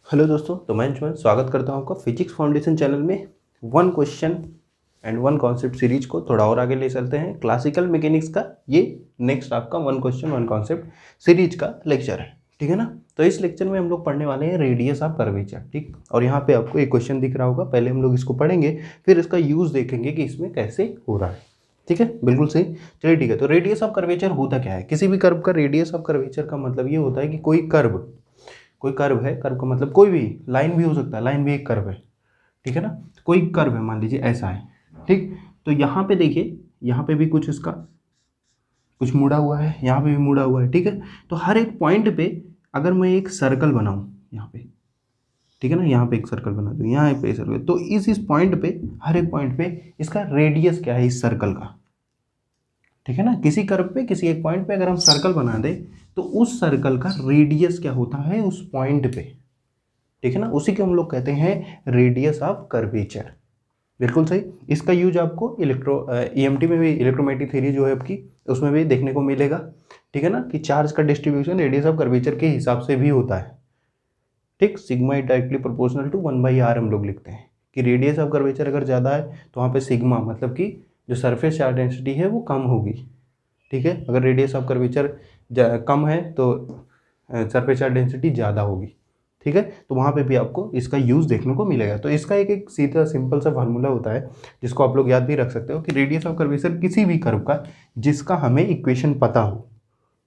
Hello दोस्तों, तो मैं अंशुमन स्वागत करता हूं आपका फिजिक्स फाउंडेशन चैनल में। One question and one concept series को थोड़ा और आगे ले चलते हैं। क्लासिकल मैकेनिक्स का ये नेक्स्ट आपका one question one concept series का लेक्चर है, ठीक है ना। तो इस लेक्चर में हम लोग पढ़ने वाले हैं रेडियस ऑफ कर्वेचर, ठीक। और यहाँ पे आपको एक क्वेश्चन दिख रहा होगा, पहले हम लोग इसको पढ़ेंगे, फिर इसका यूज़ देखेंगे कि इसमें कैसे हो रहा है, ठीक है। बिल्कुल सही, चलिए ठीक है। तो रेडियस ऑफ कर्वेचर होता क्या है? किसी भी कर्व का रेडियस ऑफ कर्वेचर का मतलब ये होता है कि कोई कर्व है, कर्व का मतलब कोई भी लाइन भी हो सकता है, लाइन भी एक कर्व है, ठीक है ना। कोई कर्व है, मान लीजिए ऐसा है, ठीक। तो यहाँ पे देखिए, यहाँ पे भी कुछ इसका कुछ मुड़ा हुआ है, यहाँ पे भी मुड़ा हुआ है, ठीक है। तो हर एक पॉइंट पे अगर मैं एक सर्कल बनाऊँ यहाँ पे, ठीक है ना, यहाँ पे एक सर्कल बना दूँ, यहाँ पे सर्कल, तो इस पॉइंट पे, हर एक पॉइंट पे इसका रेडियस क्या है इस सर्कल का, ठीक है ना। किसी कर्व पे, किसी एक पॉइंट पे अगर हम सर्कल बना दें तो उस सर्कल का रेडियस क्या होता है उस पॉइंट पे, ठीक है ना। उसी को हम लोग कहते हैं रेडियस ऑफ कर्वेचर। बिल्कुल सही। इसका यूज आपको ईएमटी में भी, इलेक्ट्रोमैग्नेटिक थ्योरी जो है आपकी, उसमें भी देखने को मिलेगा, ठीक है ना, कि चार्ज का डिस्ट्रीब्यूशन रेडियस ऑफ कर्वेचर के हिसाब से भी होता है, ठीक। Sigma is directly proportional to 1/r हम लोग लिखते हैं कि रेडियस ऑफ कर्वेचर अगर ज़्यादा है तो वहाँ पे सिग्मा मतलब कि जो सरफेस चार्ज डेंसिटी है वो कम होगी, ठीक है। अगर रेडियस ऑफ कर्वेचर कम है तो सरफेस चार्ज डेंसिटी ज़्यादा होगी, ठीक है। तो वहाँ पे भी आपको इसका यूज़ देखने को मिलेगा। तो इसका एक सीधा सिंपल सा फार्मूला होता है जिसको आप लोग याद भी रख सकते हो कि रेडियस ऑफ कर्वेचर किसी भी कर्व का जिसका हमें इक्वेशन पता हो,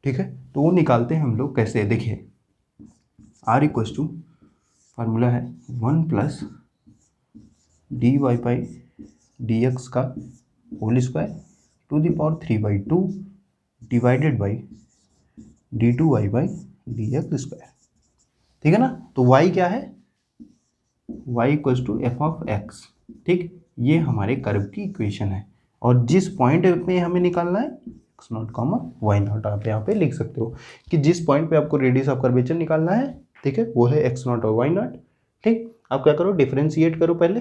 ठीक है, तो वो निकालते हैं हम लोग कैसे। देखिए, आर इक्वल्स टू फार्मूला है 1 + dy/dx का whole square to the power 3/2 divided by d2y/dx square, ठीक है ना। तो y क्या है? y इक्वल्स टू f(x), ठीक। ये हमारे कर्व की इक्वेशन है और जिस पॉइंट पे हमें निकालना है x0, y0, आप यहाँ पे लिख सकते हो कि जिस पॉइंट पे आपको रेडियस ऑफ कर्वेचर निकालना है, ठीक है, वो है x0 और y0, ठीक। आप क्या करो, डिफ्रेंशिएट करो पहले,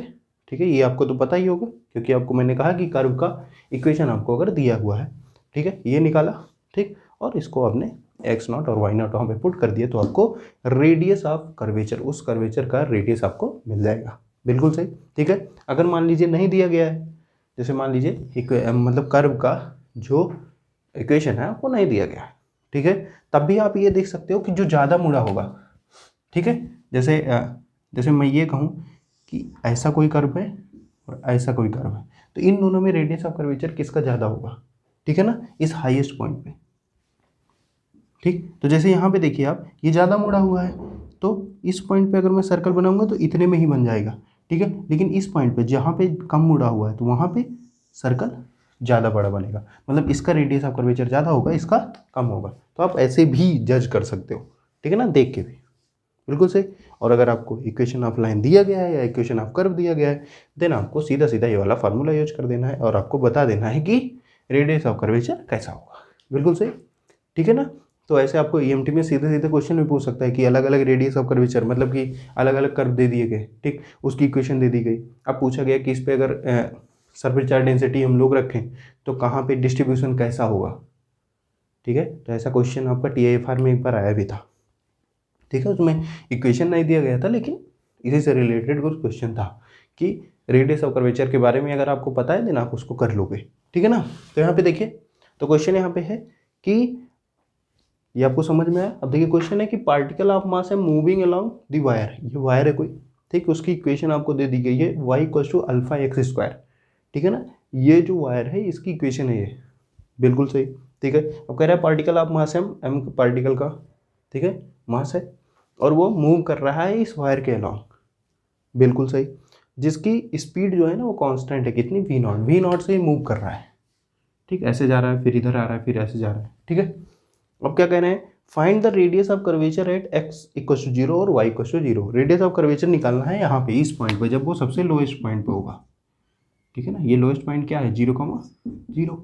ठीक है। ये आपको तो पता ही होगा क्योंकि आपको मैंने कहा कि कर्व का इक्वेशन आपको अगर दिया हुआ है, ठीक है, ये निकाला, ठीक। और इसको आपने x0 और y0 वहाँ पे पुट कर दिया तो आपको रेडियस ऑफ कर्वेचर, उस कर्वेचर का रेडियस आपको मिल जाएगा। बिल्कुल सही, ठीक है। अगर मान लीजिए नहीं दिया गया है, जैसे मान लीजिए एक मतलब कर्व का जो इक्वेशन है आपको नहीं दिया गया है, ठीक है, तब भी आप ये देख सकते हो कि जो ज़्यादा मुड़ा होगा, ठीक है, जैसे मैं ये कहूँ कि ऐसा कोई कर्व है और ऐसा कोई कर्व है, तो इन दोनों में रेडियस ऑफ कर्वेचर किसका ज़्यादा होगा, ठीक है ना, इस हाईएस्ट पॉइंट पे, ठीक। तो जैसे यहाँ पे देखिए आप, ये ज़्यादा मुड़ा हुआ है तो इस पॉइंट पे अगर मैं सर्कल बनाऊंगा तो इतने में ही बन जाएगा, ठीक है। लेकिन इस पॉइंट पे जहाँ पे कम मुड़ा हुआ है तो वहाँ पे सर्कल ज़्यादा बड़ा बनेगा, मतलब इसका रेडियस ऑफ कर्वेचर ज़्यादा होगा, इसका कम होगा। तो आप ऐसे भी जज कर सकते हो, ठीक है ना, देख के भी। बिल्कुल सही। और अगर आपको इक्वेशन ऑफ लाइन दिया गया है या इक्वेशन ऑफ कर्व दिया गया है, देन आपको सीधा सीधा ये वाला फार्मूला यूज कर देना है और आपको बता देना है कि रेडियस ऑफ कर्वेचर कैसा होगा। बिल्कुल सही, ठीक है ना। तो ऐसे आपको ईएमटी में सीधे सीधे क्वेश्चन भी पूछ सकता है कि अलग अलग रेडियस ऑफ कर्वेचर मतलब कि अलग अलग कर्व दे दिए गए, ठीक, उसकी इक्वेशन दे दी गई। अब पूछा गया कि इस पर अगर सरफेस चार्ज डेंसिटी हम लोग रखें तो कहाँ पे डिस्ट्रीब्यूशन कैसा होगा, ठीक है। तो ऐसा क्वेश्चन आपका TIFR में एक बार आया भी था, ठीक है। उसमें इक्वेशन नहीं दिया गया था लेकिन इसी से रिलेटेड कुछ क्वेश्चन था कि रेडियस ऑफ कर्वेचर के बारे में अगर आपको पता है देन आप उसको कर लोगे, ठीक है ना। तो यहाँ पे देखिए, तो क्वेश्चन यहाँ पे है कि ये आपको समझ में आया। अब देखिए क्वेश्चन है कि पार्टिकल ऑफ मास है मूविंग अलोंग द वायर, ये वायर है कोई, ठीक। उसकी इक्वेशन आपको दे दी गई है y = α(x²), ठीक है ना। ये जो वायर है इसकी इक्वेशन है ये, बिल्कुल सही, ठीक है। अब कह रहा है particle of mass m particle का, ठीक है, मास है और वो मूव कर रहा है इस वायर के अलोंग, बिल्कुल सही, जिसकी स्पीड जो है ना वो कांस्टेंट है, कितनी, v0 से ही मूव कर रहा है, ठीक। ऐसे जा रहा है, फिर इधर आ रहा है, फिर ऐसे जा रहा है, ठीक है। अब क्या कह रहे हैं, find the radius of curvature at x = 0 और y = 0। रेडियस ऑफ कर्वेचर निकालना है यहाँ पे इस पॉइंट पे जब वो सबसे लोएस्ट पॉइंट पे होगा, ठीक है ना। ये लोएस्ट पॉइंट क्या है, 0,0।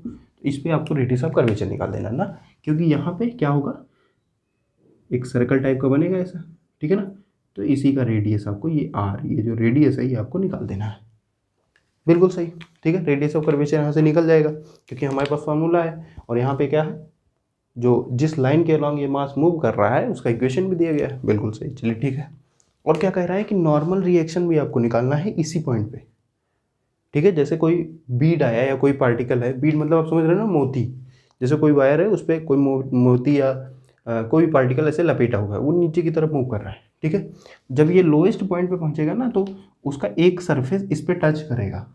इस पे आपको रेडियस ऑफ कर्वेचर निकाल देना ना, क्योंकि यहाँ पे क्या होगा, एक सर्कल टाइप का बनेगा ऐसा, ठीक है ना। तो इसी का रेडियस आपको ये r, ये जो रेडियस है ये आपको निकाल देना है, बिल्कुल सही, ठीक है। रेडियस ऑफ कर्वेचर यहाँ से निकल जाएगा क्योंकि हमारे पास फार्मूला है और यहाँ पे क्या है, जो जिस लाइन के अलॉन्ग ये मास मूव कर रहा है उसका इक्वेशन भी दिया गया है, बिल्कुल सही। चलिए ठीक है, और क्या कह रहा है कि नॉर्मल रिएक्शन भी आपको निकालना है इसी पॉइंट पे, ठीक है। जैसे कोई बीड आया या कोई पार्टिकल है, बीड मतलब आप समझ रहे हो ना, मोती, जैसे कोई वायर है उस पर कोई मोती या कोई पार्टिकल ऐसे लपेटा हुआ है, वो नीचे की तरफ मूव कर रहा है, ठीक है। जब ये लोएस्ट पॉइंट पे पहुंचेगा ना तो उसका एक सरफेस इस पे टच करेगा,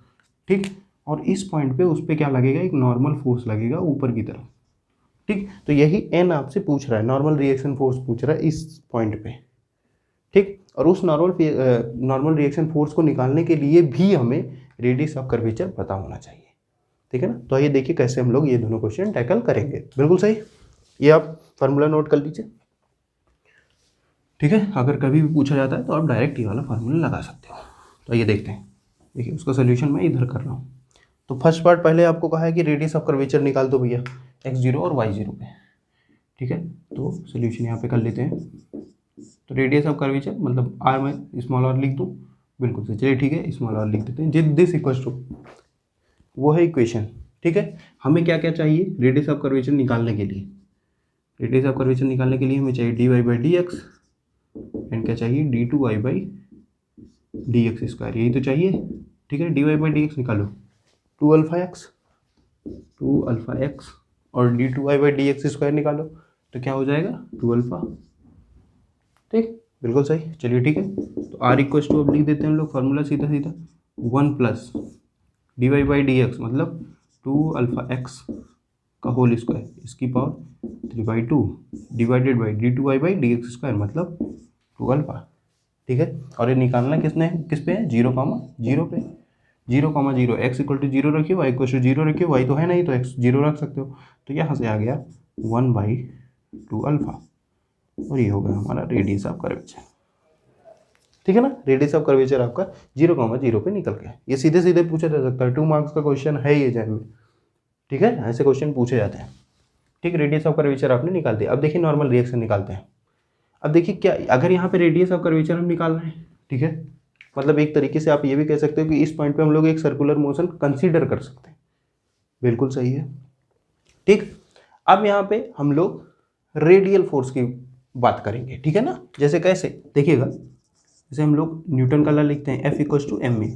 ठीक, और इस पॉइंट पे उस पर क्या लगेगा, एक नॉर्मल फोर्स लगेगा ऊपर की तरफ, ठीक। तो यही एन आपसे पूछ रहा है, नॉर्मल रिएक्शन फोर्स पूछ रहा है इस पॉइंट पे, ठीक। और उस नॉर्मल रिएक्शन फोर्स को निकालने के लिए भी हमें रेडियस ऑफ कर्वेचर पता होना चाहिए, ठीक है ना। तो आइए देखिए कैसे हम लोग ये दोनों क्वेश्चन टैकल करेंगे। बिल्कुल सही, ये आप फार्मूला नोट कर लीजिए, ठीक है। अगर कभी भी पूछा जाता है तो आप डायरेक्ट ये वाला फार्मूला लगा सकते हो। तो ये देखते हैं, देखिए उसका सोल्यूशन मैं इधर कर रहा हूँ। तो फर्स्ट पार्ट पहले आपको कहा है कि रेडियस ऑफ कर्वेचर निकाल दो भैया x0 और y0 पे, ठीक है। तो सोल्यूशन यहाँ पे कर लेते हैं। तो रेडियस ऑफ कर्वेचर मतलब r में स्मॉल r लिख दूँ, बिल्कुल से, चलिए ठीक है, स्मॉल r लिख देते हैं। दिस इक्वल्स टू, वो है इक्वेशन, ठीक है। हमें क्या क्या चाहिए रेडियस ऑफ कर्वेचर निकालने के लिए? रेडियस ऑफ कर्वेचर निकालने के लिए हमें चाहिए dy/dx एंड क्या चाहिए d2y/dx², यही तो चाहिए, ठीक है। dy/dx निकालो 2αx और d2y/dx² निकालो तो क्या हो जाएगा 2α, ठीक, बिल्कुल सही। चलिए ठीक है, तो r इक्वल्स टू अब लिख देते हैं हम लोग फार्मूला सीधा सीधा 1 प्लस dy/dx मतलब 2αx का होल स्क्वायर इसकी पावर 3/2 डिवाइडेड बाई d2y/dx² मतलब 2α, ठीक है। और ये निकालना किस पे है 0, 0 पे, 0, x इक्वल टू 0 रखिए, y इक्वल टू 0 रखिए, y तो है नहीं तो x 0 रख सकते हो। तो यहाँ से आ गया 1/2α और ये हो गया हमारा रेडियस ऑफ कर्वेचर, ठीक है ना। रेडियस ऑफ कर्वेचर आपका 0, 0 पे निकल गया। ये सीधे सीधे पूछा जा सकता है, 2 मार्क्स का क्वेश्चन है ये जैन में, ठीक है, ऐसे क्वेश्चन पूछे जाते हैं, ठीक। रेडियस ऑफ कर्वेचर आपने निकाल दिया। अब देखिए नॉर्मल रिएक्शन निकालते हैं। अब देखिए क्या, अगर यहाँ पे रेडियस ऑफ कर्वेचर हम निकाल रहे हैं, ठीक है, मतलब एक तरीके से आप ये भी कह सकते हो कि इस पॉइंट पे हम लोग एक सर्कुलर मोशन कंसीडर कर सकते हैं, बिल्कुल सही है, ठीक। अब यहाँ पे हम लोग रेडियल फोर्स की बात करेंगे, ठीक है ना। जैसे कैसे देखिएगा, जैसे हम लोग न्यूटन का लॉ लिखते हैं F इक्वल्स टू ma,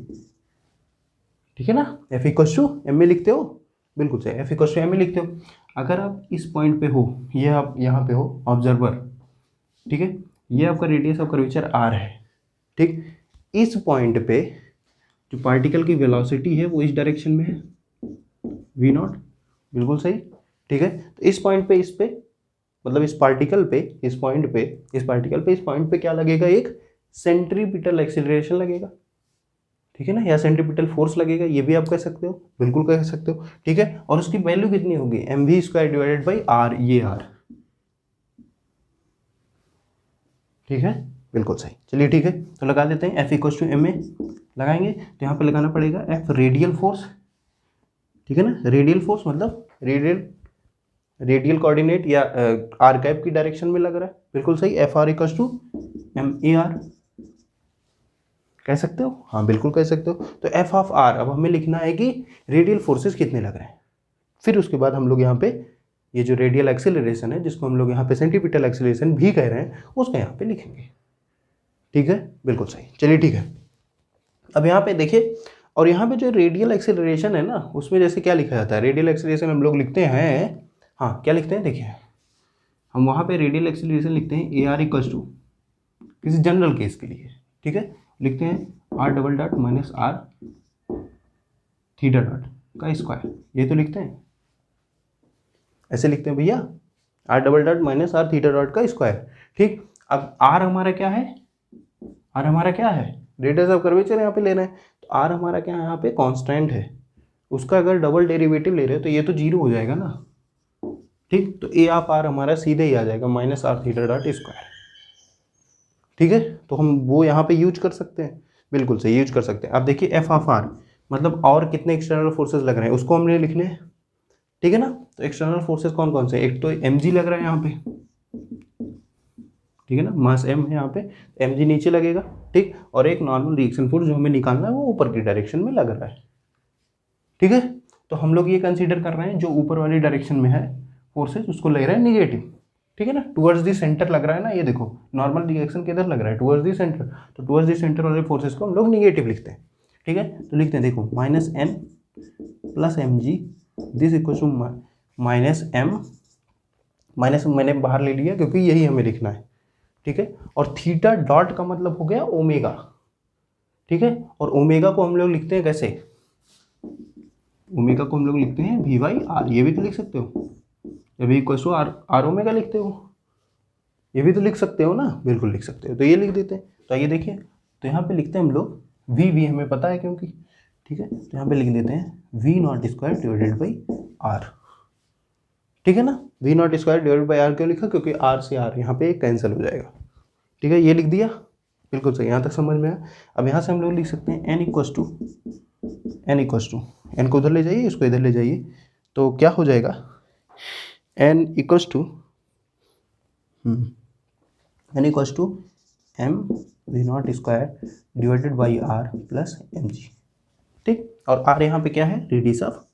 ठीक है ना, F इक्वल्स टू ma लिखते हो, बिल्कुल सही, F इक्वल्स टू ma लिखते हो। अगर आप इस पॉइंट पे हो, ये आप यहाँ पे हो ऑब्जर्वर, ठीक है, ये आपका रेडियस ऑफ कर्वेचर r है, ठीक। इस पॉइंट पे जो पार्टिकल की वेलोसिटी है वो इस डायरेक्शन में है v0, बिल्कुल सही, ठीक है। तो इस पॉइंट पे, इस पे मतलब इस पार्टिकल पे, इस पॉइंट पे क्या लगेगा, एक सेंट्रीपिटल एक्सीलरेशन लगेगा, ठीक है ना, या सेंट्रीपिटल फोर्स लगेगा, ये भी आप कह सकते हो, बिल्कुल कह सकते हो, ठीक है। और उसकी वैल्यू कितनी होगी mv² डिवाइडेड बाई r, ये r, ठीक है, बिल्कुल सही। चलिए ठीक है, तो लगा देते हैं F इक्वल्स टू ma लगाएंगे, तो यहाँ पे लगाना पड़ेगा F रेडियल फोर्स, ठीक है ना। रेडियल फोर्स मतलब रेडियल कोऑर्डिनेट या r कैप की डायरेक्शन में लग रहा है, बिल्कुल सही। FR इक्वल्स टू MAR कह सकते हो, हाँ बिल्कुल कह सकते हो। तो F ऑफ R, अब हमें लिखना है कि रेडियल फोर्सेस कितने लग रहे हैं, फिर उसके बाद हम लोग यहाँ पे ये जो रेडियल एक्सेलरेशन है, जिसको हम लोग यहाँ पे सेंट्रीपिटल एक्सेलरेशन भी कह रहे हैं, उसका यहाँ पे लिखेंगे, ठीक है, बिल्कुल सही। चलिए ठीक है, अब यहाँ पे देखिए, और यहाँ पे जो रेडियल एक्सेलरेशन है ना, उसमें जैसे क्या लिखा जाता है, रेडियल एक्सेलरेशन हम लोग लिखते हैं, हाँ क्या लिखते हैं, देखिए हम वहाँ पे रेडियल एक्सेलरेशन लिखते हैं AR इक्वल्स टू, किसी जनरल केस के लिए, ठीक है, लिखते हैं R minus R theta dot का स्क्वायर, ये तो लिखते हैं, ऐसे लिखते हैं भैया, R minus R theta dot का स्क्वायर, ठीक। अब R हमारा क्या है, R हमारा क्या है, रेडियस ऑफ कर्वेचर यहाँ पे ले रहे हैं, तो R हमारा क्या है, यहाँ पे कांस्टेंट है, उसका अगर डबल डेरिवेटिव ले रहे हो तो ये तो 0 हो जाएगा ना, ठीक। तो A ऑफ R हमारा सीधे ही आ जाएगा minus R theta dot square, ठीक है। तो हम वो यहाँ पे यूज कर सकते हैं, बिल्कुल सही यूज कर सकते हैं। अब देखिए F ऑफ R मतलब और कितने एक्सटर्नल फोर्सेस लग रहे हैं उसको हमने लिखने हैं, ठीक है ना। तो एक्सटर्नल फोर्सेस कौन कौन से, एक तो mg लग रहा है यहाँ पे, ठीक है ना, मास m है यहाँ पे, mg नीचे लगेगा, ठीक। और एक नॉर्मल रिएक्शन फोर्स जो हमें निकालना है वो ऊपर की डायरेक्शन में लग रहा है, ठीक है। तो हम लोग ये कंसीडर कर रहे हैं जो ऊपर वाली डायरेक्शन में है फोर्सेस, उसको ले रहे हैं निगेटिव, ठीक है ना, टुवर्ड्स दी सेंटर लग रहा है ना, ये देखो नॉर्मल रिएक्शन किधर लग रहा है, टुवर्ड्स दी सेंटर, तो टुवर्ड्स दी सेंटर वाले फोर्सेस को हम लोग निगेटिव लिखते हैं। ठीक है, तो लिखते हैं देखो -n + mg this equal to -m, minus मैंने बाहर ले लिया क्योंकि यही हमें लिखना है। ठीक है, और थीटा डॉट का मतलब हो गया ओमेगा। ठीक है, और ओमेगा को हम लोग लिखते हैं कैसे, ओमेगा को हम लोग लिखते हैं v/r, ये भी तो लिख सकते हो, या v equal to R omega लिखते हो, ये भी तो लिख सकते हो ना, बिल्कुल लिख सकते हो, तो ये लिख देते हैं। तो आइए देखिए, तो यहाँ पे लिखते हैं हम लोग v हमें पता है क्योंकि, ठीक है, तो यहाँ पे लिख देते हैं v0² डिवाइडेड बाई आर। ठीक है ना, v0² डिवाइडेड बाई आर क्यों लिखा, क्योंकि r से r यहाँ पे कैंसिल हो जाएगा। ठीक है, ये लिख दिया, बिल्कुल सही, यहाँ तक समझ में आया। अब यहाँ से हम लोग लिख सकते हैं n इक्वस टू n को उधर ले जाइए, इसको इधर ले जाइए, तो क्या हो जाएगा, n equals to m v0² डिवाइडेड बाई r प्लस mg। ठीक, और r यहाँ पे क्या है, रेडियस ऑफ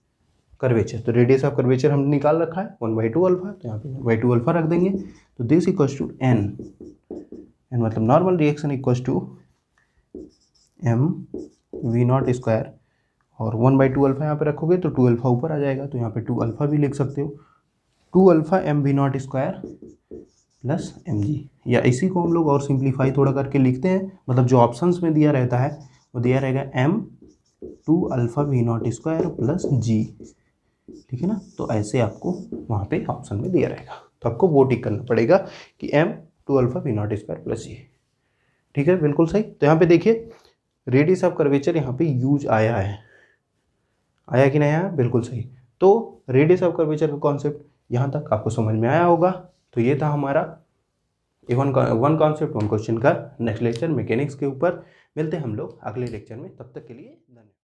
कर्वेचर, तो रेडियस ऑफ कर्वेचर हमने निकाल रखा है 1/2 अल्फा, तो यहाँ पे 1/2 अल्फा रख देंगे, तो दिस इक्वल्स टू n मतलब normal reaction equals to m v0² और 1/2 अल्फा यहाँ पे रखोगे तो 2 अल्फा ऊपर आ जाएगा, तो यहाँ पे 2 अल्फा भी लिख सकते हो, 2 alpha m v0² plus mg, या इसी को हम लोग और सिंप्लीफाई थोड़ा करके लिखते हैं, मतलब जो ऑप्शंस में दिया रहता है वो दिया रहेगा m 2 alpha v0² plus g। ठीक है ना, तो ऐसे आपको वहाँ पे ऑप्शन में दिया रहेगा, तो आपको वो टिक करना पड़ेगा कि m 2 alpha v0² plus g। ठीक है, बिल्कुल सही। तो यहाँ पे देखिए रेडियस ऑफ कर्वेचर यहाँ पे यूज आया है, आया कि नहीं आया, बिल्कुल सही। तो रेडियस ऑफ कर्वेचर का कॉन्सेप्ट यहाँ तक आपको समझ में आया होगा। तो ये था हमारा वन कॉन्सेप्ट 1 क्वेश्चन का नेक्स्ट लेक्चर मैकेनिक्स के ऊपर। मिलते हैं हम लोग अगले लेक्चर में, तब तक के लिए धन्यवाद।